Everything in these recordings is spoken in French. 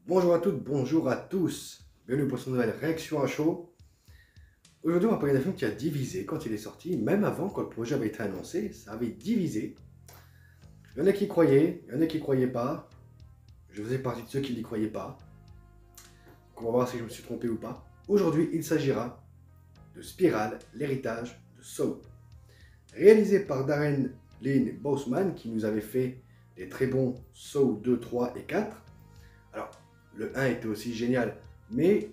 Bonjour à toutes, bonjour à tous. Bienvenue pour cette nouvelle réaction à chaud. Aujourd'hui, on va parler d'un film qui a divisé quand il est sorti, même avant, quand le projet avait été annoncé, ça avait divisé. Il y en a qui croyaient, il y en a qui croyaient pas. Je faisais partie de ceux qui n'y croyaient pas. Donc on va voir si je me suis trompé ou pas. Aujourd'hui, il s'agira de Spiral, l'héritage de Saw. Réalisé par Darren Lynn Bousman, qui nous avait fait des très bons Saw 2, 3 et 4. Alors, le 1 était aussi génial, mais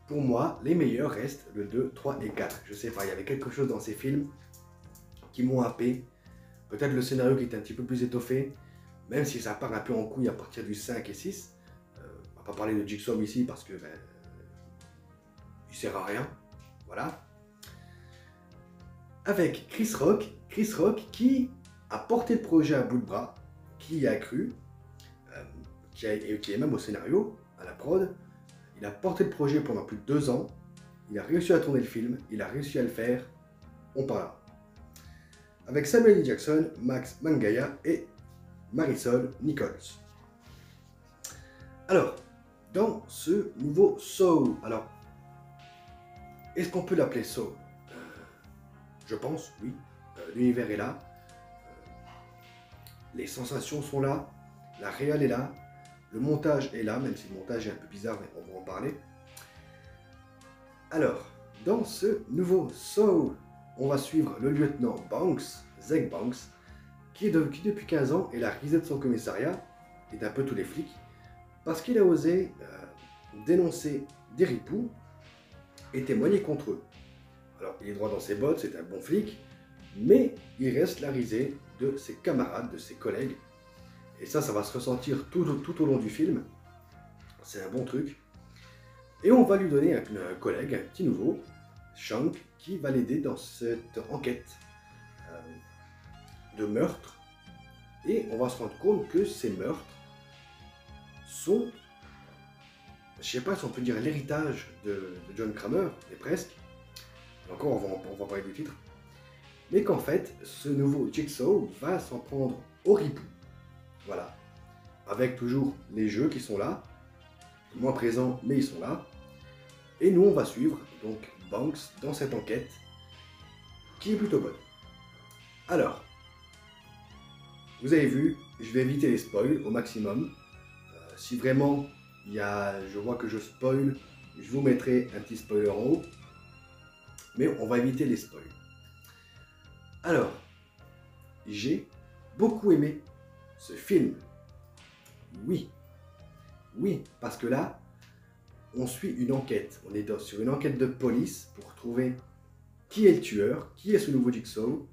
pour moi, les meilleurs restent le 2, 3 et 4. Je sais pas, il y avait quelque chose dans ces films qui m'ont happé. Peut-être le scénario qui était un petit peu plus étoffé, même si ça part un peu en couille à partir du 5 et 6. On va pas parler de Jigsaw ici parce que il sert à rien. Voilà. Avec Chris Rock qui a porté le projet à bout de bras, qui y a cru, qui est même au scénario, à la prod. Il a porté le projet pendant plus de 2 ans. Il a réussi à tourner le film. Il a réussi à le faire. On parle. Avec Samuel L. Jackson, Max Mangaya et Marisol Nichols. Alors, dans ce nouveau Saw, alors, est-ce qu'on peut l'appeler Saw? Je pense, oui. L'univers est là. Les sensations sont là. La réal est là. Le montage est là, même si le montage est un peu bizarre, mais on va en parler. Alors, dans ce nouveau Saw, on va suivre le lieutenant Banks, Zeg Banks, qui depuis 15 ans est la risée de son commissariat et d'un peu tous les flics, parce qu'il a osé dénoncer des ripoux et témoigner contre eux. Alors, il est droit dans ses bottes, c'est un bon flic, mais il reste la risée de ses camarades, de ses collègues, et ça va se ressentir tout au long du film. C'est un bon truc. Et on va lui donner un collègue, un petit nouveau, Shank, qui va l'aider dans cette enquête de meurtre. Et on va se rendre compte que ces meurtres sont, je sais pas si on peut dire l'héritage de John Kramer, mais presque. Et encore, on va parler du titre. Mais qu'en fait, ce nouveau Jigsaw va s'en prendre au ripou. Voilà. Avec toujours les jeux qui sont là, moins présents, mais ils sont là. Et nous, on va suivre donc Banks dans cette enquête qui est plutôt bonne. Alors, vous avez vu, je vais éviter les spoils au maximum. Si vraiment je vois que je spoil, je vous mettrai un petit spoiler en haut. Mais on va éviter les spoils. Alors, j'ai beaucoup aimé ce film. Oui. Oui, parce que là, on suit une enquête. On est sur une enquête de police pour trouver qui est le tueur, qui est ce nouveau Jigsaw,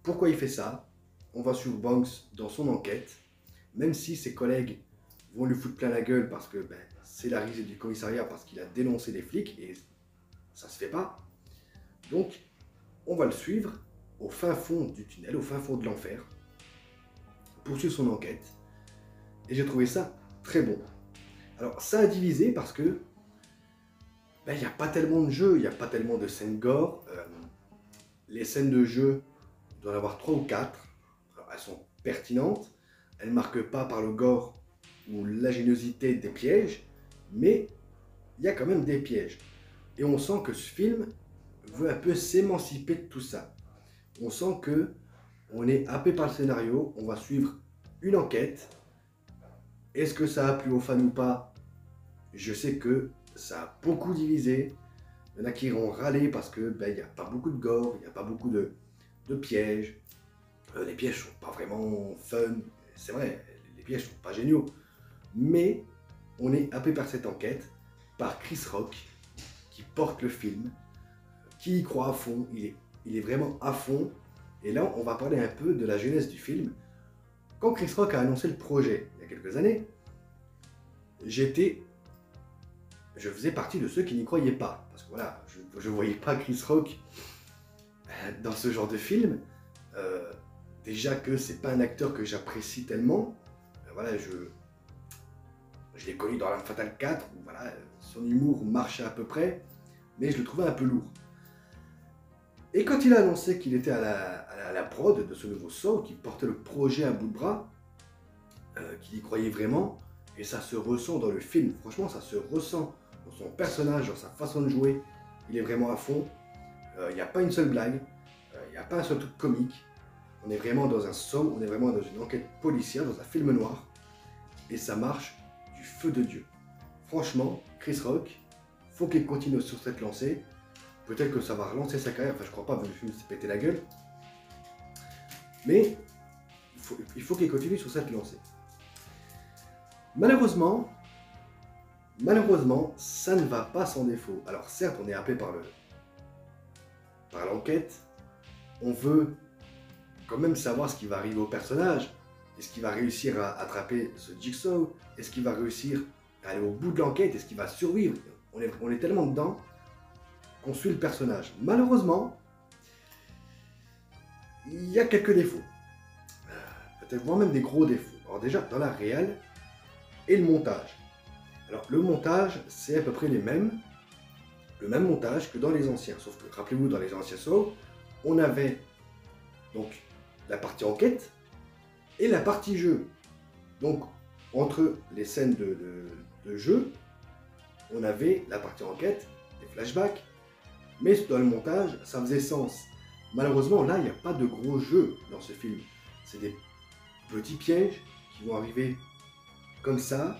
pourquoi il fait ça. On va suivre Banks dans son enquête, même si ses collègues vont lui foutre plein la gueule parce que c'est la risée du commissariat parce qu'il a dénoncé des flics et ça se fait pas. Donc, on va le suivre au fin fond du tunnel, au fin fond de l'enfer, poursuivre son enquête. Et j'ai trouvé ça très bon. Alors, ça a divisé parce que il n'y a pas tellement de jeux, il n'y a pas tellement de scènes gore. Les scènes de jeu, il doit y en avoir 3 ou 4. Alors, elles sont pertinentes. Elles ne marquent pas par le gore ou l'ingéniosité des pièges, mais il y a quand même des pièges. Et on sent que ce film veut un peu s'émanciper de tout ça. On sent que on est happé par le scénario, on va suivre une enquête. Est-ce que ça a plu aux fans ou pas? Je sais que ça a beaucoup divisé. Il y en a qui iront râler parce que il n'y a pas beaucoup de gore, il n'y a pas beaucoup de pièges. Les pièges sont pas vraiment fun. C'est vrai, les pièges sont pas géniaux. Mais on est happé par cette enquête, par Chris Rock, qui porte le film, qui y croit à fond. Il est vraiment à fond. Et là, on va parler un peu de la jeunesse du film. Quand Chris Rock a annoncé le projet, il y a quelques années, je faisais partie de ceux qui n'y croyaient pas. Parce que voilà, je ne voyais pas Chris Rock dans ce genre de film. Déjà que c'est pas un acteur que j'apprécie tellement. Voilà, je l'ai connu dans L'Arme Fatale 4, où voilà, son humour marchait à peu près, mais je le trouvais un peu lourd. Et quand il a annoncé qu'il était à la prod de ce nouveau Saw, qu'il portait le projet à bout de bras, qu'il y croyait vraiment, Et ça se ressent dans le film. Franchement, ça se ressent dans son personnage, dans sa façon de jouer. Il est vraiment à fond. Il n'y a pas une seule blague. Il n'y a pas un seul truc comique. On est vraiment dans un somme, on est vraiment dans une enquête policière, dans un film noir. Et ça marche du feu de Dieu. Franchement, Chris Rock, faut qu'il continue sur cette lancée. Peut-être que ça va relancer sa carrière. Enfin, je crois pas, vu que le film s'est pété la gueule. Mais il faut qu'il continue sur cette lancée. Malheureusement, ça ne va pas sans défaut. Alors certes, on est happé par l'enquête. On veut quand même savoir ce qui va arriver au personnage. Est-ce qu'il va réussir à attraper ce Jigsaw? Est-ce qu'il va réussir à aller au bout de l'enquête? Est-ce qu'il va survivre? On est tellement dedans qu'on suit le personnage. Malheureusement, il y a quelques défauts. Peut-être voire même des gros défauts. Alors déjà, dans la réal et le montage. Alors le montage, c'est à peu près le même montage que dans les anciens. Sauf que, rappelez-vous, dans les anciens Saw, on avait donc la partie enquête et la partie jeu. Donc, entre les scènes de jeu, on avait la partie enquête, des flashbacks, mais dans le montage, ça faisait sens. Malheureusement, là, il n'y a pas de gros jeu dans ce film. C'est des petits pièges qui vont arriver comme ça.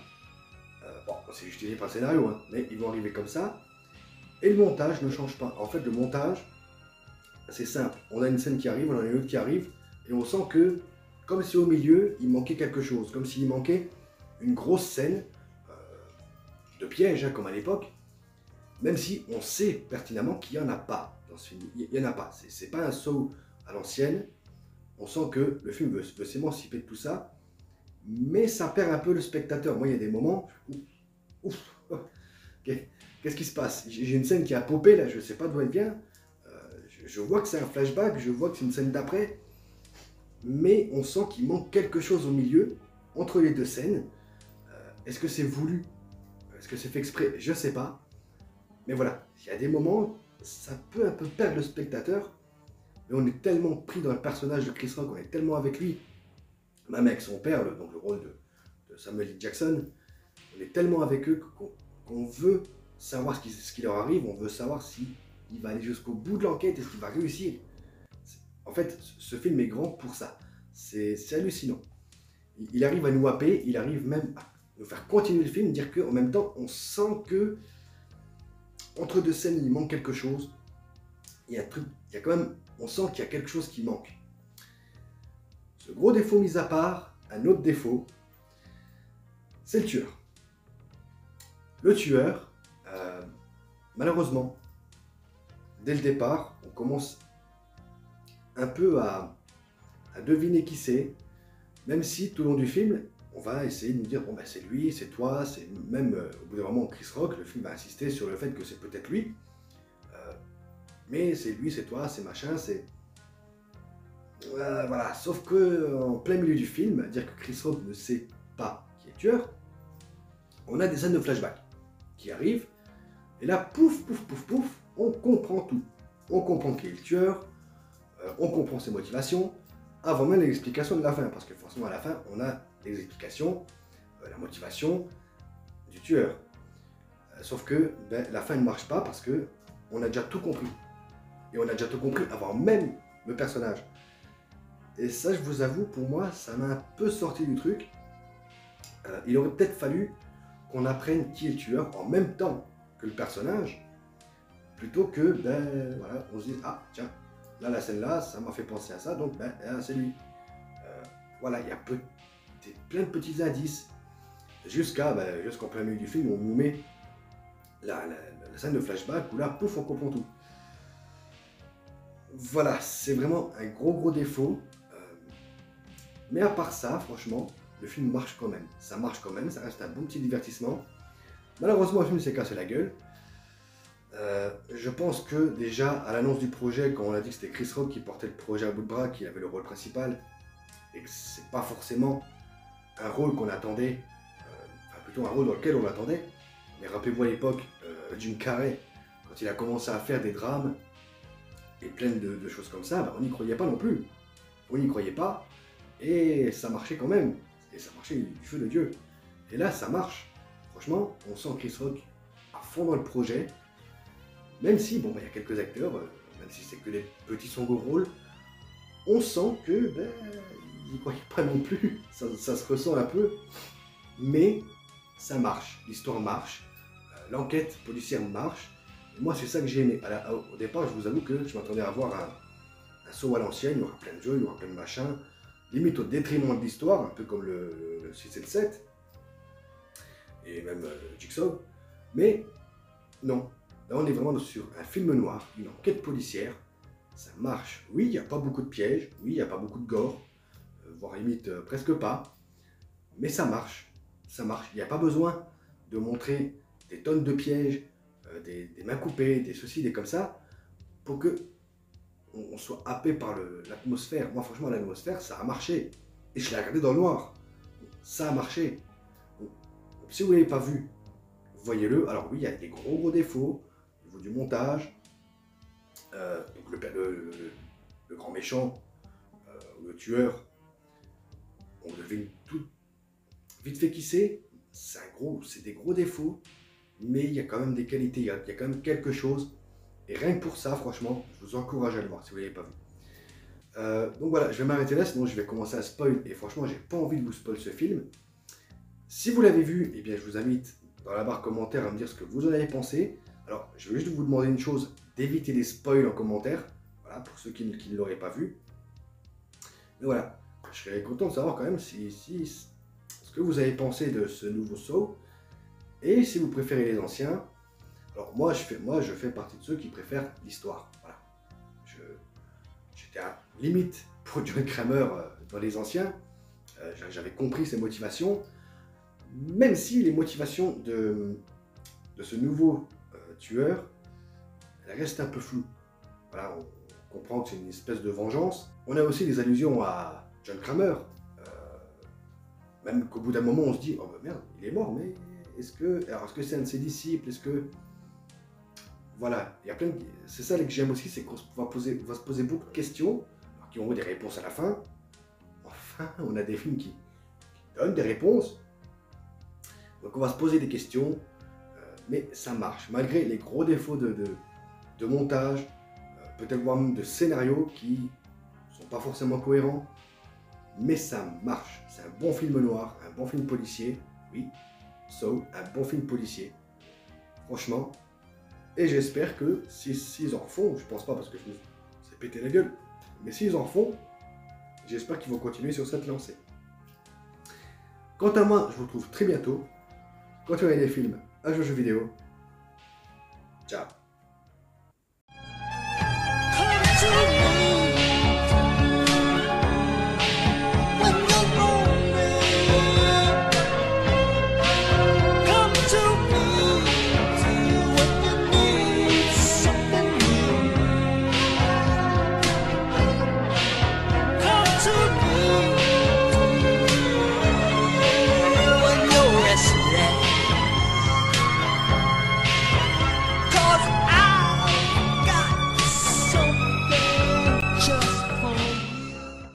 Bon, c'est justifié par le scénario, hein, mais ils vont arriver comme ça. Et le montage ne change pas. En fait, le montage, c'est simple. On a une scène qui arrive, on a une autre qui arrive, et on sent que, comme si au milieu, il manquait quelque chose. Comme s'il manquait une grosse scène de piège, hein, comme à l'époque. Même si on sait pertinemment qu'il n'y en a pas dans ce film. Il n'y en a pas. C'est pas un saut à l'ancienne. On sent que le film veut s'émanciper de tout ça. Mais ça perd un peu le spectateur. Moi, il y a des moments où... Ouf, oh, qu'est-ce qui se passe? J'ai une scène qui a popé, là, je ne sais pas d'où elle vient. Je vois que c'est un flashback, je vois que c'est une scène d'après. Mais on sent qu'il manque quelque chose au milieu, entre les deux scènes. Est-ce que c'est voulu? Est-ce que c'est fait exprès? Je ne sais pas. Mais voilà, il y a des moments, ça peut un peu perdre le spectateur. Mais on est tellement pris dans le personnage de Chris Rock, on est tellement avec lui. Même avec son père, donc le rôle de Samuel L. Jackson, on est tellement avec eux qu'on veut savoir ce qui leur arrive, on veut savoir s'il va aller jusqu'au bout de l'enquête, est-ce qu'il va réussir. En fait, ce film est grand pour ça. C'est hallucinant. Il arrive à nous happer, il arrive même à nous faire continuer le film, dire qu'en même temps, on sent que entre deux scènes, il manque quelque chose. Il y a quand même, on sent qu'il y a quelque chose qui manque. Ce gros défaut mis à part, un autre défaut, c'est le tueur. Le tueur, malheureusement, dès le départ, on commence un peu à deviner qui c'est, même si tout le long du film, on va essayer de nous dire, bon ben c'est lui, c'est toi, c'est même au bout d'un moment Chris Rock, le film va insister sur le fait que c'est peut-être lui, mais c'est lui, c'est toi, c'est machin, c'est... voilà, sauf que en plein milieu du film, dire que Chris Rock ne sait pas qui est le tueur, on a des scènes de flashback qui arrivent, et là, pouf, pouf, pouf, pouf, on comprend tout. On comprend qui est le tueur, on comprend ses motivations, avant même l'explication de la fin, parce que forcément à la fin, on a les explications, la motivation du tueur. Sauf que la fin ne marche pas parce que on a déjà tout compris. Et on a déjà tout compris avant même le personnage. Et ça, je vous avoue, pour moi, ça m'a un peu sorti du truc. Il aurait peut-être fallu qu'on apprenne qui est le tueur en même temps que le personnage, plutôt que, voilà, on se dise, ah, tiens, là, la scène là, ça m'a fait penser à ça, donc, c'est lui. Voilà, il y a plein de petits indices, jusqu'en plein milieu du film, où on nous met la scène de flashback, où là, pouf, on comprend tout. Voilà, c'est vraiment un gros défaut. Mais à part ça, franchement, le film marche quand même. Ça marche quand même, ça reste un bon petit divertissement. Malheureusement, le film s'est cassé la gueule. Je pense que déjà, à l'annonce du projet, quand on a dit que c'était Chris Rock qui portait le projet à bout de bras, qui avait le rôle principal, et que c'est pas forcément un rôle qu'on attendait, enfin plutôt un rôle dans lequel on l'attendait. Mais rappelez-vous à l'époque, Jim Carrey, quand il a commencé à faire des drames, et plein de choses comme ça, on n'y croyait pas non plus. On n'y croyait pas, et ça marchait quand même. Et ça marchait du feu de Dieu. Et là, ça marche. Franchement, on sent Chris Rock à fond dans le projet. Même si, bon, il y a quelques acteurs, même si c'est que des petits seconds rôles, on sent que, ben, ils n'y croyaient pas non plus. Ça se ressent un peu. Mais ça marche. L'histoire marche. L'enquête policière marche. Et moi, c'est ça que j'ai aimé. Au départ, je vous avoue que je m'attendais à avoir un saut à l'ancienne. Il y aura plein de jeux, il y aura plein de machins. Limite au détriment de l'histoire, un peu comme le 6 et le 7. Et même Jigsaw. Mais non. Là, on est vraiment sur un film noir, une enquête policière. Ça marche. Oui, il n'y a pas beaucoup de pièges. Oui, il n'y a pas beaucoup de gore. Voire limite presque pas. Mais ça marche. Ça marche. Il n'y a pas besoin de montrer des tonnes de pièges, des mains coupées, des ceci, des comme ça, pour que on soit happé par l'atmosphère. Moi, franchement, l'atmosphère, ça a marché. Et je l'ai regardé dans le noir. Ça a marché. Donc, si vous ne l'avez pas vu, voyez-le. Alors oui, il y a des gros défauts au niveau du montage. Donc le grand méchant, le tueur, on devine tout vite fait qui c'est. C'est des gros défauts, mais il y a quand même des qualités, il y a quand même quelque chose. Et rien que pour ça, franchement, je vous encourage à le voir si vous ne l'avez pas vu. Donc voilà, je vais m'arrêter là, sinon je vais commencer à spoil. Et franchement, j'ai pas envie de vous spoil ce film. Si vous l'avez vu, eh bien, je vous invite dans la barre commentaire à me dire ce que vous en avez pensé. Alors, je vais juste vous demander une chose, d'éviter les spoils en commentaire. Voilà, pour ceux qui ne l'auraient pas vu. Mais voilà, je serais content de savoir quand même ce que vous avez pensé de ce nouveau Saw. Et si vous préférez les anciens. Alors moi je fais partie de ceux qui préfèrent l'histoire. Voilà. J'étais à limite pour John Kramer dans les anciens. J'avais compris ses motivations. Même si les motivations de ce nouveau tueur, elles restent un peu floues. Voilà, on comprend que c'est une espèce de vengeance. On a aussi des allusions à John Kramer. Même qu'au bout d'un moment on se dit, oh bah merde, il est mort, mais est-ce que c'est un de ses disciples? Est-ce que... Voilà, il y a plein de... C'est ça que j'aime aussi, c'est qu'on va se poser beaucoup de questions, alors qui ont des réponses à la fin. Enfin, on a des films qui donnent des réponses. Donc on va se poser des questions, mais ça marche. Malgré les gros défauts de montage, peut-être voire même de scénario qui ne sont pas forcément cohérents, mais ça marche. C'est un bon film noir, un bon film policier. Oui, Saw, un bon film policier. Franchement. Et j'espère que s'ils en refont, je pense pas parce que je me suis pété la gueule, mais s'ils en refont, j'espère qu'ils vont continuer sur cette lancée. Quant à moi, je vous retrouve très bientôt. Continuez les films, à jouer aux jeux vidéo. Ciao.